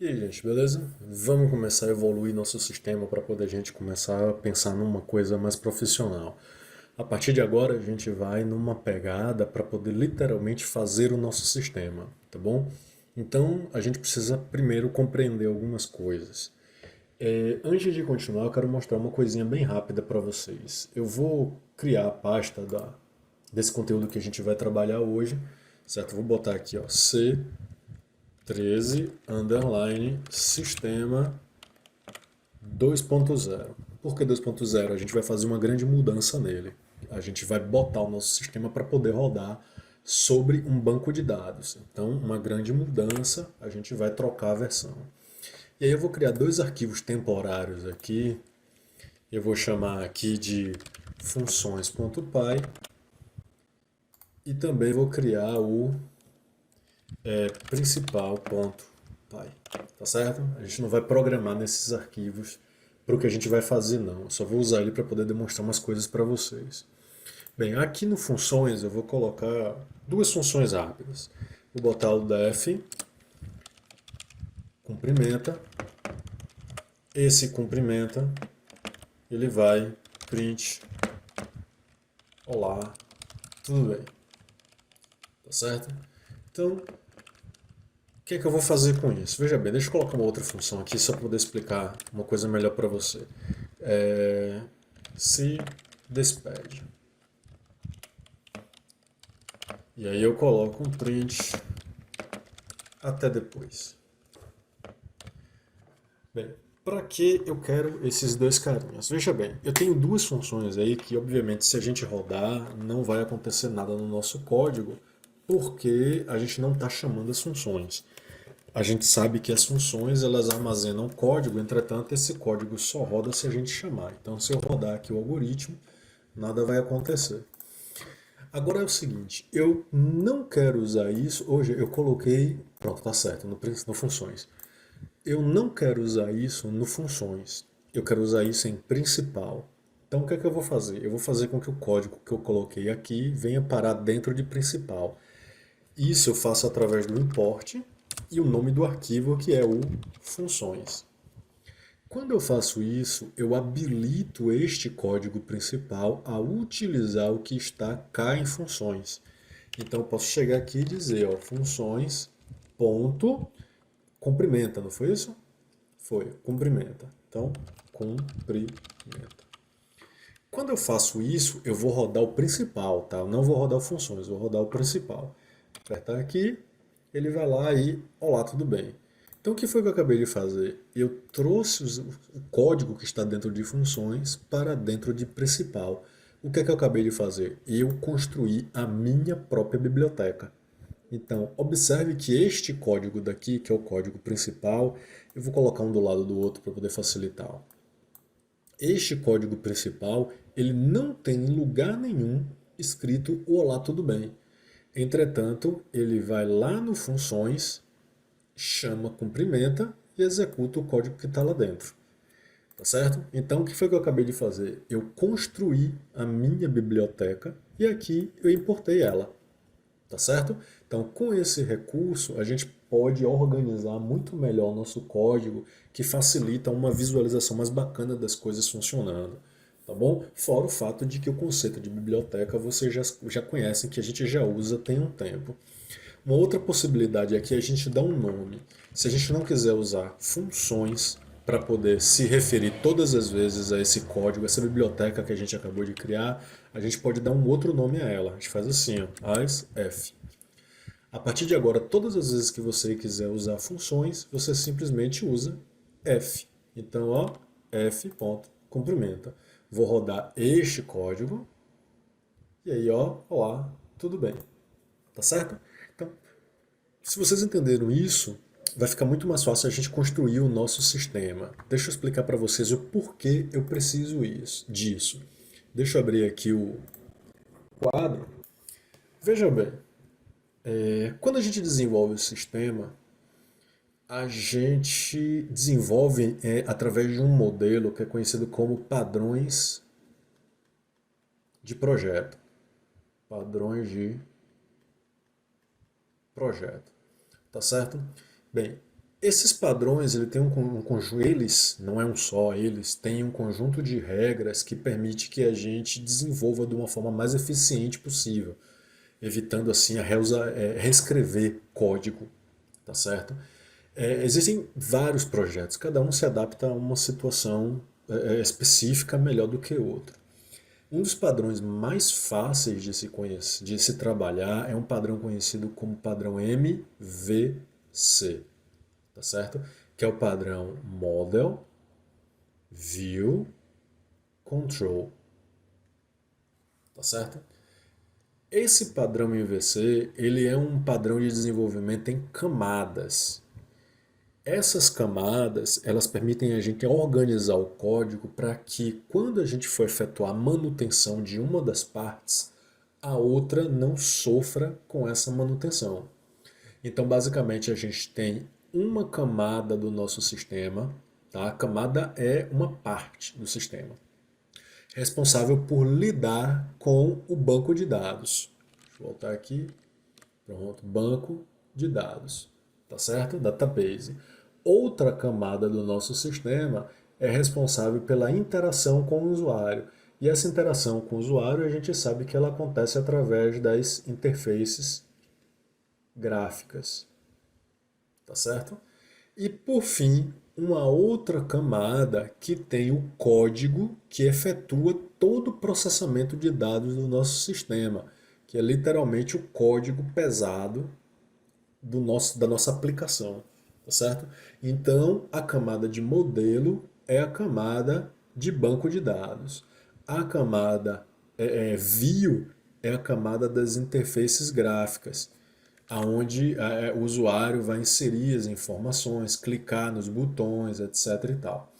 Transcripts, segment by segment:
E aí, gente, beleza? Vamos começar a evoluir nosso sistema para poder a gente começar a pensar numa coisa mais profissional. A partir de agora, a gente vai numa pegada para poder literalmente fazer o nosso sistema, tá bom? Então, a gente precisa primeiro compreender algumas coisas. Antes de continuar, eu quero mostrar uma coisinha bem rápida para vocês. Eu vou criar a pasta desse conteúdo que a gente vai trabalhar hoje, certo? Eu vou botar aqui, ó, C13 underline sistema 2.0. Por que 2.0? A gente vai fazer uma grande mudança nele. A gente vai botar o nosso sistema para poder rodar sobre um banco de dados. Então, uma grande mudança, a gente vai trocar a versão. E aí eu vou criar dois arquivos temporários aqui. Eu vou chamar aqui de funções.py e também vou criar o principal.py. Tá certo? A gente não vai programar nesses arquivos para o que a gente vai fazer, não. Eu só vou usar ele para poder demonstrar umas coisas para vocês. Bem, aqui no funções eu vou colocar duas funções rápidas. Vou botar o def cumprimenta. Esse cumprimenta, ele vai print olá, tudo bem. Tá certo? Então, o que é que eu vou fazer com isso? Veja bem, deixa eu colocar uma outra função aqui só para poder explicar uma coisa melhor para você. Se despede. E aí eu coloco um print até depois. Bem, para que eu quero esses dois carinhas? Veja bem, eu tenho duas funções aí que, obviamente, se a gente rodar, não vai acontecer nada no nosso código, porque a gente não está chamando as funções. A gente sabe que as funções elas armazenam código, entretanto, esse código só roda se a gente chamar. Então, se eu rodar aqui o algoritmo, nada vai acontecer. Agora é o seguinte, eu não quero usar isso. Hoje eu coloquei, pronto, tá certo, no funções. Eu não quero usar isso no funções. Eu quero usar isso em principal. Então o que é que eu vou fazer? Eu vou fazer com que o código que eu coloquei aqui venha parar dentro de principal. Isso eu faço através do import e o nome do arquivo que é o funções. Quando eu faço isso, eu habilito este código principal a utilizar o que está cá em funções. Então eu posso chegar aqui e dizer, ó, funções ponto cumprimenta, não foi isso? Foi, cumprimenta. Então, cumprimenta. Quando eu faço isso, eu vou rodar o principal, tá? Eu não vou rodar o funções, eu vou rodar o principal. Apertar aqui, ele vai lá e, olá, tudo bem. Então, o que foi que eu acabei de fazer? Eu trouxe o código que está dentro de funções para dentro de principal. O que é que eu acabei de fazer? Eu construí a minha própria biblioteca. Então, observe que este código daqui, que é o código principal, eu vou colocar um do lado do outro para poder facilitar. Este código principal, ele não tem em lugar nenhum escrito olá, tudo bem. Entretanto, ele vai lá no funções, chama cumprimenta e executa o código que está lá dentro. Tá certo? Então, o que foi que eu acabei de fazer? Eu construí a minha biblioteca e aqui eu importei ela. Tá certo? Então, com esse recurso, a gente pode organizar muito melhor o nosso código, que facilita uma visualização mais bacana das coisas funcionando. Tá bom? Fora o fato de que o conceito de biblioteca vocês já conhecem, que a gente já usa tem um tempo. Uma outra possibilidade é que a gente dá um nome. Se a gente não quiser usar funções para poder se referir todas as vezes a esse código, essa biblioteca que a gente acabou de criar, a gente pode dar um outro nome a ela. A gente faz assim, ó, as f. A partir de agora, todas as vezes que você quiser usar funções, você simplesmente usa f. Então, ó, f ponto, cumprimenta. Vou rodar este código e aí, ó, olá, tudo bem. Tá certo? Então, se vocês entenderam isso, vai ficar muito mais fácil a gente construir o nosso sistema. Deixa eu explicar para vocês o porquê eu preciso disso. Deixa eu abrir aqui o quadro. Veja bem, quando a gente desenvolve o sistema, a gente desenvolve através de um modelo que é conhecido como padrões de projeto. Padrões de projeto. Tá certo? Bem, Esses padrões, ele tem um conjunto, eles, não é um só, eles têm um conjunto de regras que permite que a gente desenvolva de uma forma mais eficiente possível, evitando assim reescrever código, tá certo? Existem vários projetos, cada um se adapta a uma situação específica melhor do que outro. Um dos padrões mais fáceis de se conhecer, de se trabalhar é um padrão conhecido como padrão MVC, tá certo? Que é o padrão Model, View, Control, tá certo? Esse padrão MVC, ele é um padrão de desenvolvimento em camadas. Essas camadas, elas permitem a gente organizar o código para que quando a gente for efetuar a manutenção de uma das partes, a outra não sofra com essa manutenção. Então, basicamente, a gente tem uma camada do nosso sistema, tá? A camada é uma parte do sistema, responsável por lidar com o banco de dados. Deixa eu voltar aqui. Pronto, banco de dados, tá certo? Database. Outra camada do nosso sistema é responsável pela interação com o usuário. E essa interação com o usuário a gente sabe que ela acontece através das interfaces gráficas, tá certo? E por fim, uma outra camada que tem o código que efetua todo o processamento de dados do nosso sistema, que é literalmente o código pesado da nossa aplicação, tá certo? Então, a camada de modelo é a camada de banco de dados. A camada view é a camada das interfaces gráficas, aonde o usuário vai inserir as informações, clicar nos botões, etc. e tal.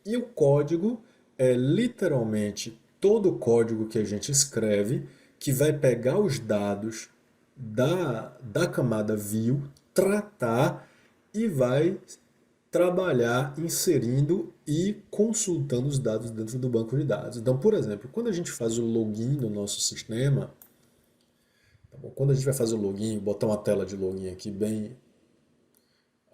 E o código é literalmente todo o código que a gente escreve que vai pegar os dados da camada view, tratar e vai trabalhar inserindo e consultando os dados dentro do banco de dados. Então, por exemplo, quando a gente faz o login no nosso sistema, tá bom? Quando a gente vai fazer o login, botar uma tela de login aqui bem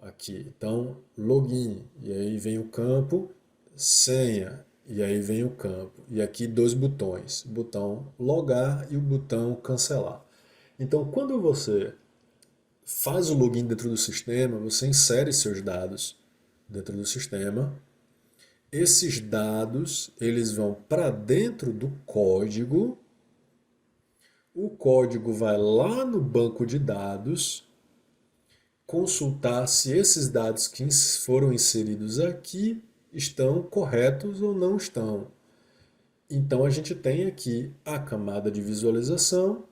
aqui. Então, login, e aí vem o campo, senha, e aí vem o campo. E aqui dois botões, o botão logar e o botão cancelar. Então, quando você faz o login dentro do sistema, você insere seus dados dentro do sistema. Esses dados, eles vão para dentro do código. O código vai lá no banco de dados, consultar se esses dados que foram inseridos aqui estão corretos ou não estão. Então a gente tem aqui a camada de visualização,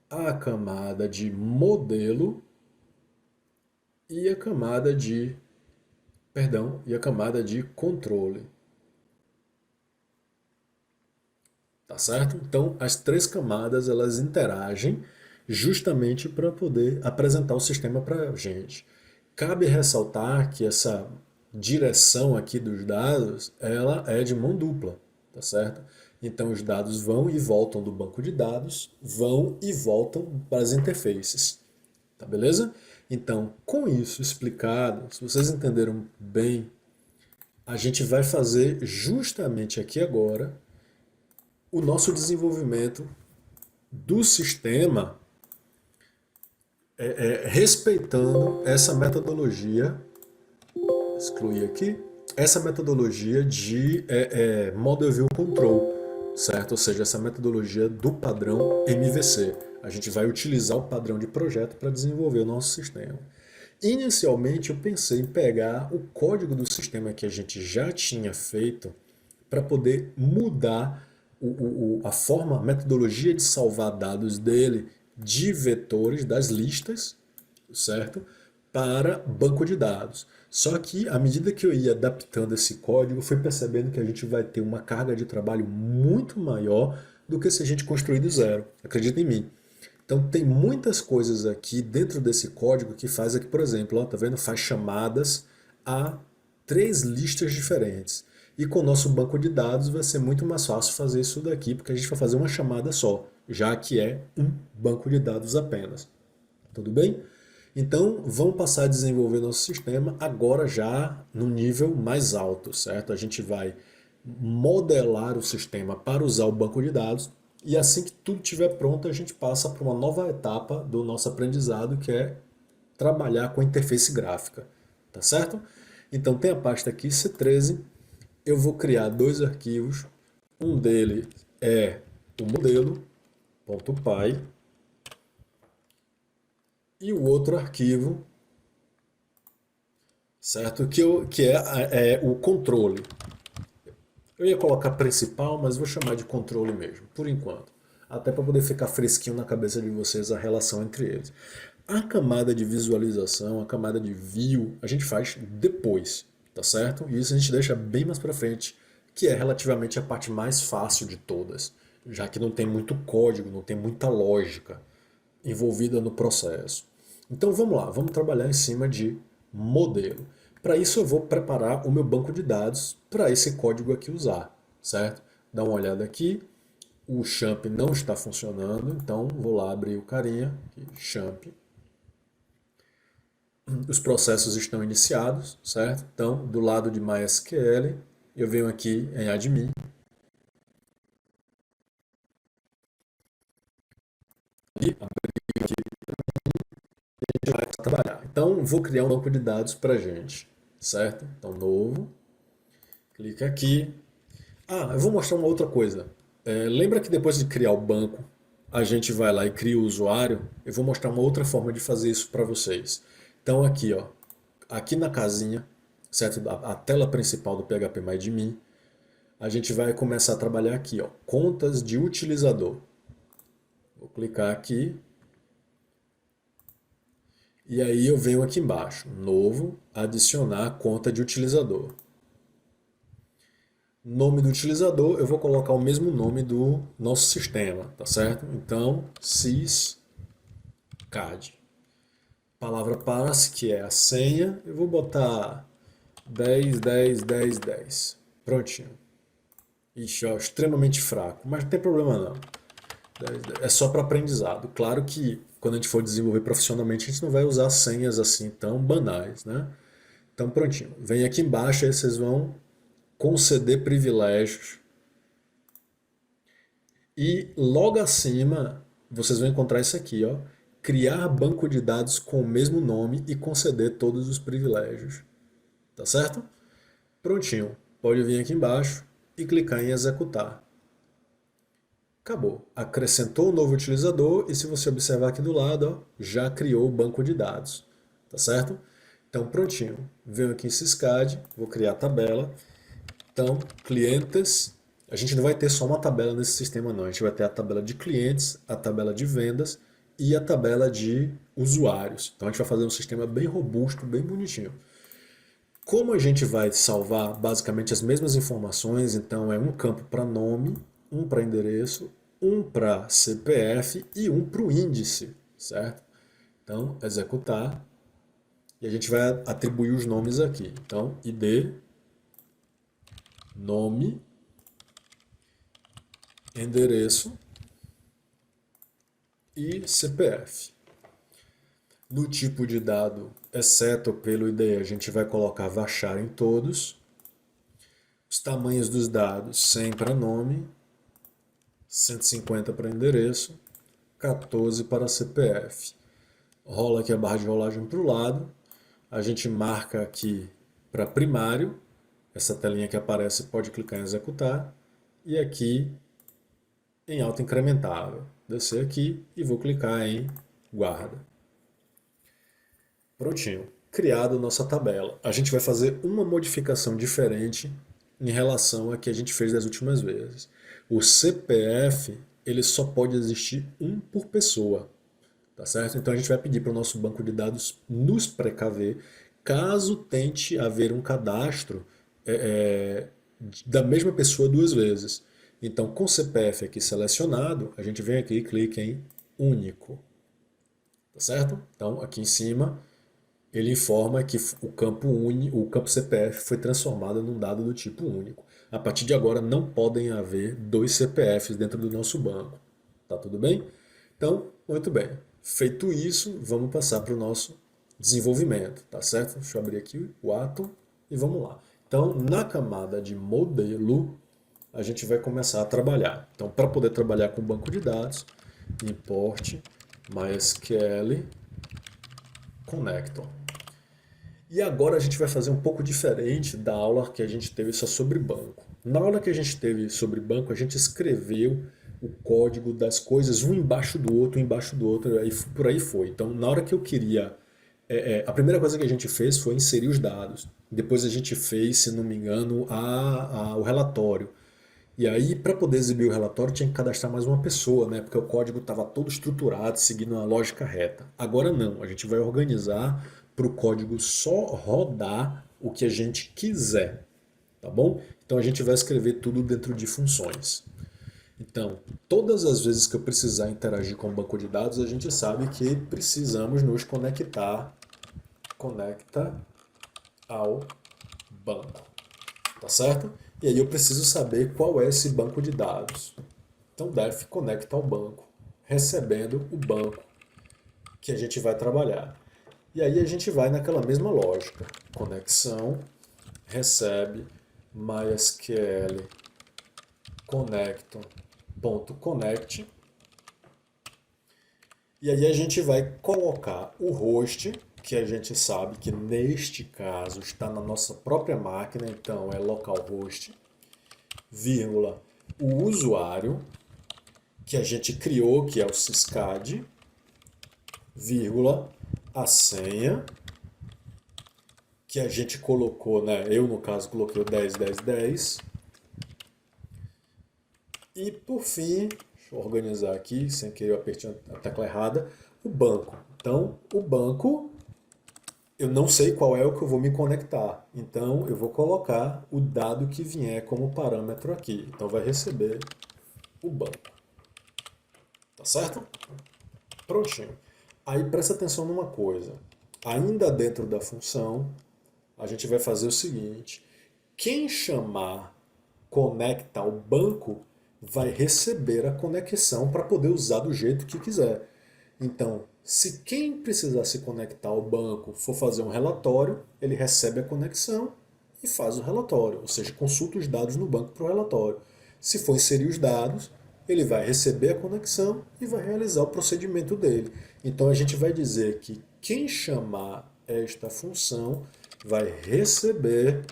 a camada de modelo e a camada de, e a camada de controle. Tá certo? Então, as três camadas elas interagem justamente para poder apresentar o sistema para a gente. Cabe ressaltar que essa direção aqui dos dados, ela é de mão dupla, tá certo? Então os dados vão e voltam do banco de dados, vão e voltam para as interfaces, tá beleza? Então, com isso explicado, se vocês entenderam bem, a gente vai fazer justamente aqui agora o nosso desenvolvimento do sistema respeitando essa metodologia, excluir aqui, essa metodologia de Model View Control, certo? Ou seja, essa metodologia do padrão MVC. A gente vai utilizar o padrão de projeto para desenvolver o nosso sistema. Inicialmente eu pensei em pegar o código do sistema que a gente já tinha feito para poder mudar a metodologia de salvar dados dele de vetores das listas, certo? Para banco de dados. Só que à medida que eu ia adaptando esse código, eu fui percebendo que a gente vai ter uma carga de trabalho muito maior do que se a gente construir do zero. Acredita em mim. Então tem muitas coisas aqui dentro desse código que faz aqui, por exemplo, ó, tá vendo? Faz chamadas a três listas diferentes. E com o nosso banco de dados vai ser muito mais fácil fazer isso daqui, porque a gente vai fazer uma chamada só, já que é um banco de dados apenas. Tudo bem? Então, vamos passar a desenvolver nosso sistema agora já no nível mais alto, certo? A gente vai modelar o sistema para usar o banco de dados e assim que tudo estiver pronto, a gente passa para uma nova etapa do nosso aprendizado, que é trabalhar com a interface gráfica, tá certo? Então, tem a pasta aqui C13, eu vou criar dois arquivos, um dele é o modelo.py e o outro arquivo, certo? Que é o controle. Eu ia colocar principal, mas vou chamar de controle mesmo, por enquanto. Até para poder ficar fresquinho na cabeça de vocês a relação entre eles. A camada de visualização, a camada de view, a gente faz depois, tá certo? E isso a gente deixa bem mais para frente, que é relativamente a parte mais fácil de todas, já que não tem muito código, não tem muita lógica envolvida no processo. Então vamos lá, vamos trabalhar em cima de modelo. Para isso eu vou preparar o meu banco de dados para esse código aqui usar, certo? Dá uma olhada aqui, o champ não está funcionando, então vou lá abrir o carinha, champ. Os processos estão iniciados, certo? Então, do lado de MySQL, eu venho aqui em admin e abrir aqui e vai trabalhar. Então, vou criar um banco de dados para a gente, certo? Então, novo, clica aqui. Ah, eu vou mostrar uma outra coisa. Lembra que depois de criar o banco, a gente vai lá e cria o usuário? Eu vou mostrar uma outra forma de fazer isso para vocês. Então, aqui, ó, aqui na casinha, certo? A tela principal do PHP a gente vai começar a trabalhar aqui, ó, contas de utilizador. Vou clicar aqui e aí eu venho aqui embaixo, novo, adicionar conta de utilizador. Nome do utilizador, eu vou colocar o mesmo nome do nosso sistema, tá certo? Então, syscad. Palavra passe, que é a senha, eu vou botar 10, 10, 10, 10. Prontinho. Ixi, ó, extremamente fraco, mas não tem problema não. É só para aprendizado. Claro que quando a gente for desenvolver profissionalmente, a gente não vai usar senhas assim tão banais, né? Então, prontinho. Vem aqui embaixo, aí vocês vão conceder privilégios. E logo acima, vocês vão encontrar isso aqui, ó. Criar banco de dados com o mesmo nome e conceder todos os privilégios. Tá certo? Prontinho. Pode vir aqui embaixo e clicar em executar. Acabou. Acrescentou um novo utilizador e se você observar aqui do lado, ó, já criou o banco de dados. Tá certo? Então, prontinho. Venho aqui em Syscad, vou criar a tabela. Então, clientes, a gente não vai ter só uma tabela nesse sistema não, a gente vai ter a tabela de clientes, a tabela de vendas e a tabela de usuários. Então a gente vai fazer um sistema bem robusto, bem bonitinho. Como a gente vai salvar basicamente as mesmas informações, então é um campo para nome, um para endereço, um para CPF e um para o índice, certo? Então, executar e a gente vai atribuir os nomes aqui. Então, ID, nome, endereço e CPF. No tipo de dado, exceto pelo ID, a gente vai colocar varchar em todos. Os tamanhos dos dados, 100 para nome, 150 para endereço, 14 para CPF. Rola aqui a barra de rolagem para o lado. A gente marca aqui para primário. Essa telinha que aparece pode clicar em executar. E aqui em alta incrementável. Descer aqui e vou clicar em guarda. Prontinho. Criado nossa tabela. A gente vai fazer uma modificação diferente em relação a que a gente fez das últimas vezes. O CPF, ele só pode existir um por pessoa, tá certo? Então a gente vai pedir para o nosso banco de dados nos precaver caso tente haver um cadastro da mesma pessoa duas vezes. Então, com o CPF aqui selecionado, a gente vem aqui e clica em único, tá certo? Então, aqui em cima, ele informa que o campo CPF foi transformado num dado do tipo único. A partir de agora, não podem haver dois CPFs dentro do nosso banco. Tá tudo bem? Então, muito bem. Feito isso, vamos passar para o nosso desenvolvimento, tá certo? Deixa eu abrir aqui o ato e vamos lá. Então, na camada de modelo, a gente vai começar a trabalhar. Então, para poder trabalhar com banco de dados, import MySQL connector. E agora a gente vai fazer um pouco diferente da aula que a gente teve só sobre banco. Na aula que a gente teve sobre banco, a gente escreveu o código das coisas um embaixo do outro, e por aí foi. Então, na hora que eu queria. A primeira coisa que a gente fez foi inserir os dados. Depois a gente fez, se não me engano, o relatório. E aí, para poder exibir o relatório, tinha que cadastrar mais uma pessoa, né? Porque o código estava todo estruturado, seguindo uma lógica reta. Agora não, a gente vai organizar para o código só rodar o que a gente quiser, tá bom? Então a gente vai escrever tudo dentro de funções. Então, todas as vezes que eu precisar interagir com o banco de dados, a gente sabe que precisamos nos conectar, conecta ao banco. Tá certo? E aí eu preciso saber qual é esse banco de dados. Então def conecta ao banco, recebendo o banco que a gente vai trabalhar. E aí a gente vai naquela mesma lógica. Conexão, recebe, MySQL connector.connect. E aí a gente vai colocar o host, que a gente sabe que neste caso está na nossa própria máquina, então é localhost, vírgula, o usuário que a gente criou, que é o Syscad, vírgula, a senha que a gente colocou, né? Eu no caso coloquei o 101010. E por fim, deixa eu organizar aqui, sem querer eu apertei a tecla errada, o banco. Então, o banco, eu não sei qual é o que eu vou me conectar. Então, eu vou colocar o dado que vier como parâmetro aqui. Então, vai receber o banco. Tá certo? Prontinho. Aí, presta atenção numa coisa. Ainda dentro da função, a gente vai fazer o seguinte. Quem chamar conecta ao banco vai receber a conexão para poder usar do jeito que quiser. Então, se quem precisar se conectar ao banco for fazer um relatório, ele recebe a conexão e faz o relatório, ou seja, consulta os dados no banco para o relatório. Se for inserir os dados, ele vai receber a conexão e vai realizar o procedimento dele. Então a gente vai dizer que quem chamar esta função vai receber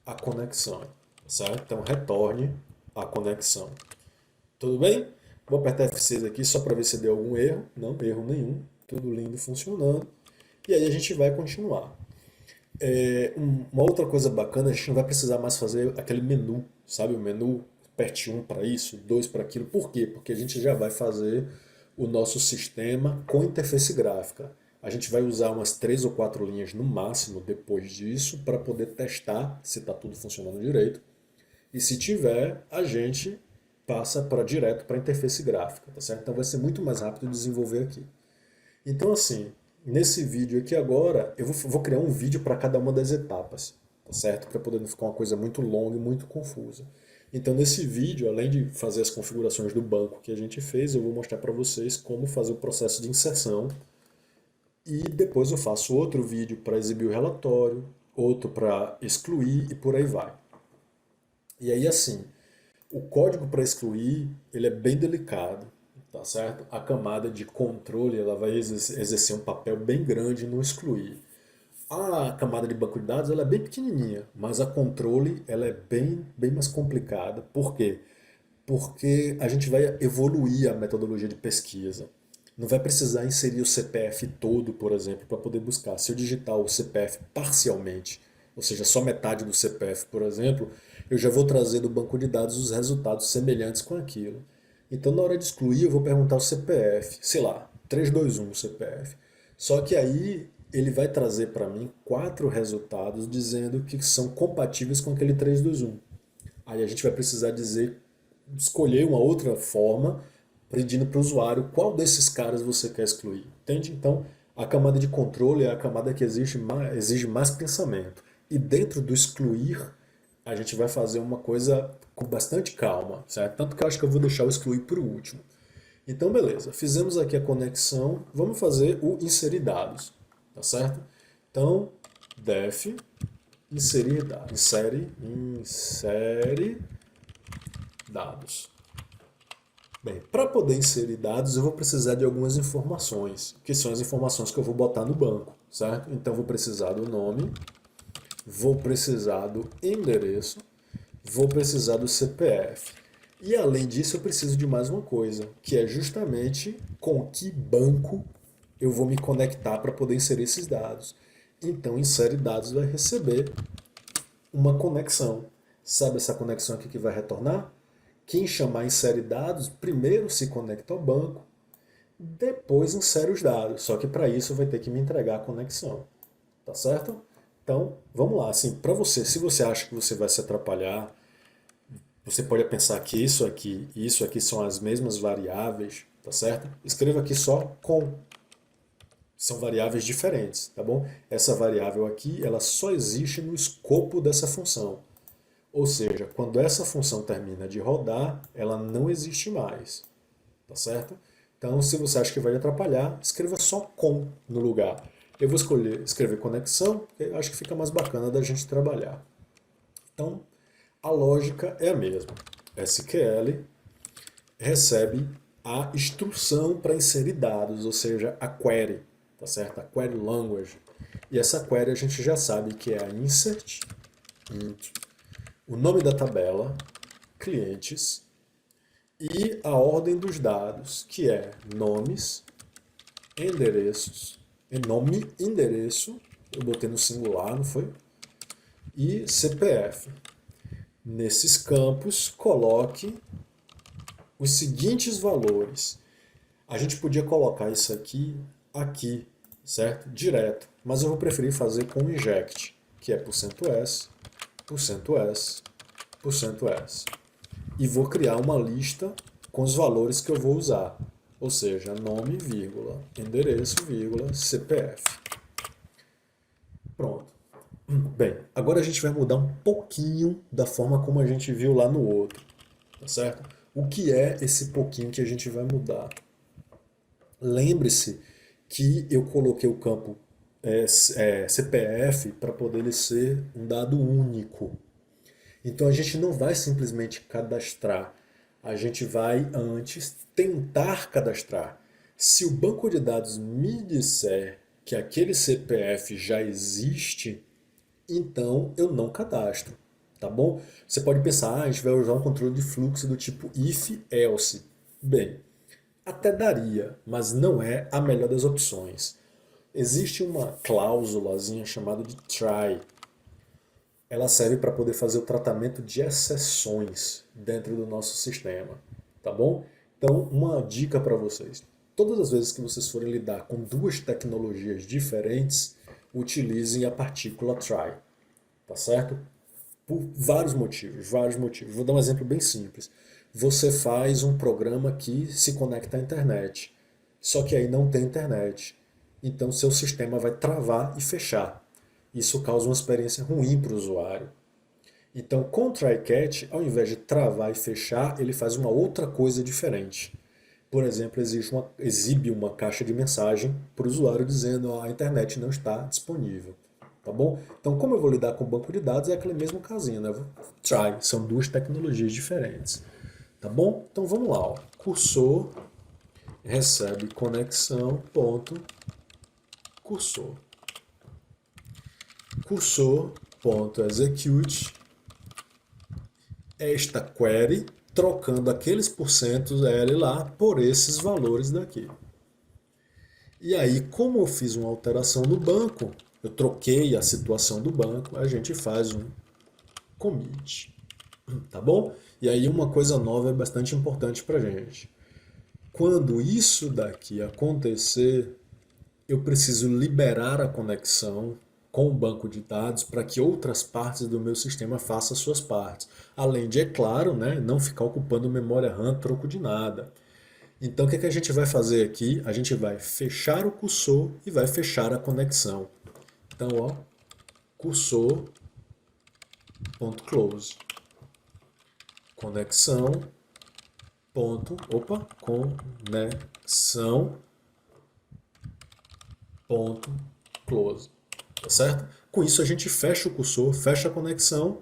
a conexão, certo? Então retorne a conexão. Tudo bem? Vou apertar F6 aqui só para ver se deu algum erro. Não, erro nenhum. Tudo lindo funcionando. E aí a gente vai continuar. Uma outra coisa bacana, a gente não vai precisar mais fazer aquele menu, sabe? O menu, aperte 1 para isso, 2 para aquilo. Por quê? Porque a gente já vai fazer o nosso sistema com interface gráfica. A gente vai usar umas 3 ou 4 linhas no máximo depois disso para poder testar se está tudo funcionando direito. E se tiver, a gente passa direto para a interface gráfica, tá certo? Então vai ser muito mais rápido desenvolver aqui. Então assim, nesse vídeo aqui agora, eu vou criar um vídeo para cada uma das etapas, tá certo? Para poder não ficar uma coisa muito longa e muito confusa. Então nesse vídeo, além de fazer as configurações do banco que a gente fez, eu vou mostrar para vocês como fazer o processo de inserção e depois eu faço outro vídeo para exibir o relatório, outro para excluir e por aí vai. E aí assim, o código para excluir, ele é bem delicado, tá certo? A camada de controle, ela vai exercer um papel bem grande no excluir. A camada de banco de dados, ela é bem pequenininha, mas a controle, ela é bem mais complicada. Por quê? Porque a gente vai evoluir a metodologia de pesquisa. Não vai precisar inserir o CPF todo, por exemplo, para poder buscar. Se eu digitar o CPF parcialmente, ou seja, só metade do CPF, por exemplo, eu já vou trazer do banco de dados os resultados semelhantes com aquilo. Então, na hora de excluir, eu vou perguntar o CPF, sei lá, 321 CPF. Só que aí ele vai trazer para mim 4 resultados dizendo que são compatíveis com aquele 321. Aí a gente vai precisar escolher uma outra forma, pedindo para o usuário qual desses caras você quer excluir. Entende? Então, a camada de controle é a camada que exige mais pensamento. E dentro do excluir, a gente vai fazer uma coisa com bastante calma, certo? Tanto que eu acho que eu vou deixar o excluir por último. Então, beleza, fizemos aqui a conexão, vamos fazer o inserir dados, tá certo? Então, def inserir dados, insere dados. Bem, para poder inserir dados, eu vou precisar de algumas informações, que são as informações que eu vou botar no banco, certo? Então, vou precisar do nome, vou precisar do endereço, vou precisar do CPF. E além disso, eu preciso de mais uma coisa, que é justamente com que banco eu vou me conectar para poder inserir esses dados. Então, insere dados vai receber uma conexão. Sabe essa conexão aqui que vai retornar? Quem chamar insere dados, primeiro se conecta ao banco, depois insere os dados. Só que para isso vai ter que me entregar a conexão. Tá certo? Então, vamos lá. Assim, para você, se você acha que você vai se atrapalhar, você pode pensar que isso aqui e isso aqui são as mesmas variáveis, tá certo? Escreva aqui só com. São variáveis diferentes, tá bom? Essa variável aqui, ela só existe no escopo dessa função. Ou seja, quando essa função termina de rodar, ela não existe mais, tá certo? Então, se você acha que vai lhe atrapalhar, escreva só com no lugar. Eu vou escrever conexão, porque eu acho que fica mais bacana da gente trabalhar. Então, a lógica é a mesma. SQL recebe a instrução para inserir dados, ou seja, a query, tá certo? A query language. E essa query a gente já sabe que é a insert, o nome da tabela, clientes, e a ordem dos dados, que é nomes, endereços, nome, endereço, eu botei no singular, não foi? E CPF. Nesses campos, coloque os seguintes valores. A gente podia colocar isso aqui, certo? Direto, mas eu vou preferir fazer com inject, que é %s, %s, %s. E vou criar uma lista com os valores que eu vou usar. Ou seja, nome, vírgula, endereço, vírgula, CPF. Pronto. Bem, agora a gente vai mudar um pouquinho da forma como a gente viu lá no outro, tá certo? O que é esse pouquinho que a gente vai mudar? Lembre-se que eu coloquei o campo CPF para poder ele ser um dado único. Então a gente não vai simplesmente cadastrar, a gente vai antes tentar cadastrar. Se o banco de dados me disser que aquele CPF já existe, então eu não cadastro, tá bom? Você pode pensar, a gente vai usar um controle de fluxo do tipo if else. Bem, até daria, mas não é a melhor das opções. Existe uma cláusulazinha chamada de try. Ela serve para poder fazer o tratamento de exceções dentro do nosso sistema, tá bom? Então, uma dica para vocês. Todas as vezes que vocês forem lidar com duas tecnologias diferentes, utilizem a partícula try, tá certo? Por vários motivos, vários motivos. Vou dar um exemplo bem simples. Você faz um programa que se conecta à internet, só que aí não tem internet. Então seu sistema vai travar e fechar. Isso causa uma experiência ruim para o usuário. Então com o try-catch, ao invés de travar e fechar, ele faz uma outra coisa diferente. Por exemplo, exibe uma caixa de mensagem para o usuário dizendo que a internet não está disponível. Tá bom? Então, como eu vou lidar com o banco de dados, é aquele mesmo casinho, né? Try, são duas tecnologias diferentes. Tá bom? Então vamos lá. Ó. Cursor recebe conexão ponto cursor. Cursor ponto execute esta query trocando aqueles porcentos L lá por esses valores daqui. E aí, como eu fiz uma alteração no banco, eu troquei a situação do banco, a gente faz um commit, tá bom? E aí uma coisa nova é bastante importante para gente. Quando isso daqui acontecer, eu preciso liberar a conexão com o banco de dados para que outras partes do meu sistema façam as suas partes. Além de, é claro, né, não ficar ocupando memória RAM troco de nada. Então o que a gente vai fazer aqui? A gente vai fechar o cursor e vai fechar a conexão. Então, ó, cursor.close. Conexão ponto, opa, conexão, ponto, close, tá certo? Com isso a gente fecha o cursor, fecha a conexão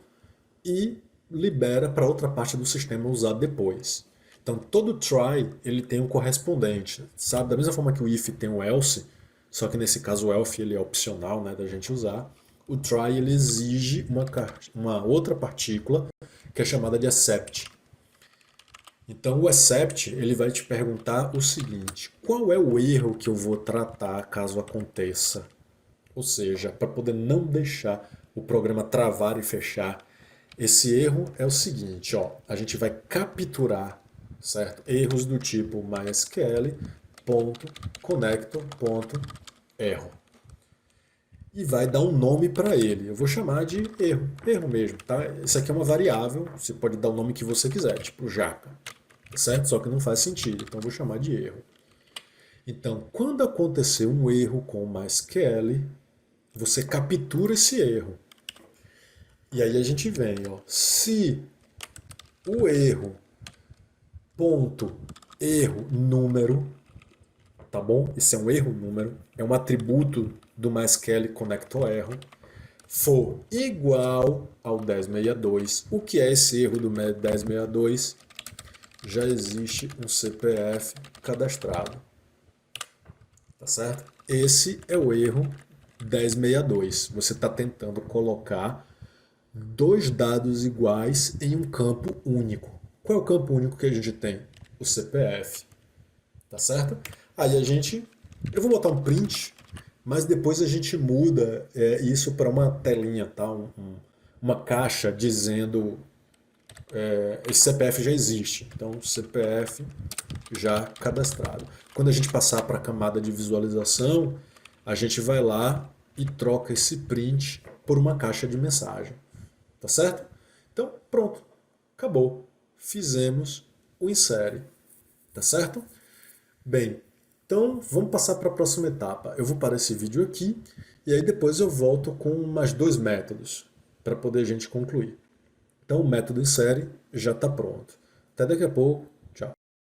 e libera para outra parte do sistema usar depois. Então todo try ele tem um correspondente, sabe? Da mesma forma que o if tem o else, só que nesse caso o else ele é opcional, né, da gente usar. O try ele exige uma outra partícula que é chamada de except. Então o except ele vai te perguntar o seguinte: qual é o erro que eu vou tratar caso aconteça? Ou seja, para poder não deixar o programa travar e fechar. Esse erro é o seguinte, ó, a gente vai capturar, certo? Erros do tipo mysql.connector.erro e vai dar um nome para ele. Eu vou chamar de erro, erro mesmo, tá? Isso aqui é uma variável, você pode dar o nome que você quiser, tipo jaca, certo? Só que não faz sentido, então eu vou chamar de erro. Então, quando acontecer um erro com o MySQL, você captura esse erro. E aí a gente vem, ó, se o erro, ponto, erro, número, tá bom? Isso é um erro, número, é um atributo do MySQL Connector Error, for igual ao 1062. O que é esse erro do 1062? Já existe um CPF cadastrado, tá certo? Esse é o erro 1062. Você está tentando colocar dois dados iguais em um campo único. Qual é o campo único que a gente tem? O CPF, tá certo? Aí eu vou botar um print, mas depois a gente muda isso para uma telinha, tá? Uma caixa dizendo esse CPF já existe, então CPF já cadastrado. Quando a gente passar para a camada de visualização, a gente vai lá e troca esse print por uma caixa de mensagem. Tá certo? Então, pronto. Acabou. Fizemos o insere. Tá certo? Bem, então vamos passar para a próxima etapa. Eu vou parar esse vídeo aqui e aí depois eu volto com mais dois métodos para poder a gente concluir. Então o método insere já está pronto. Até daqui a pouco.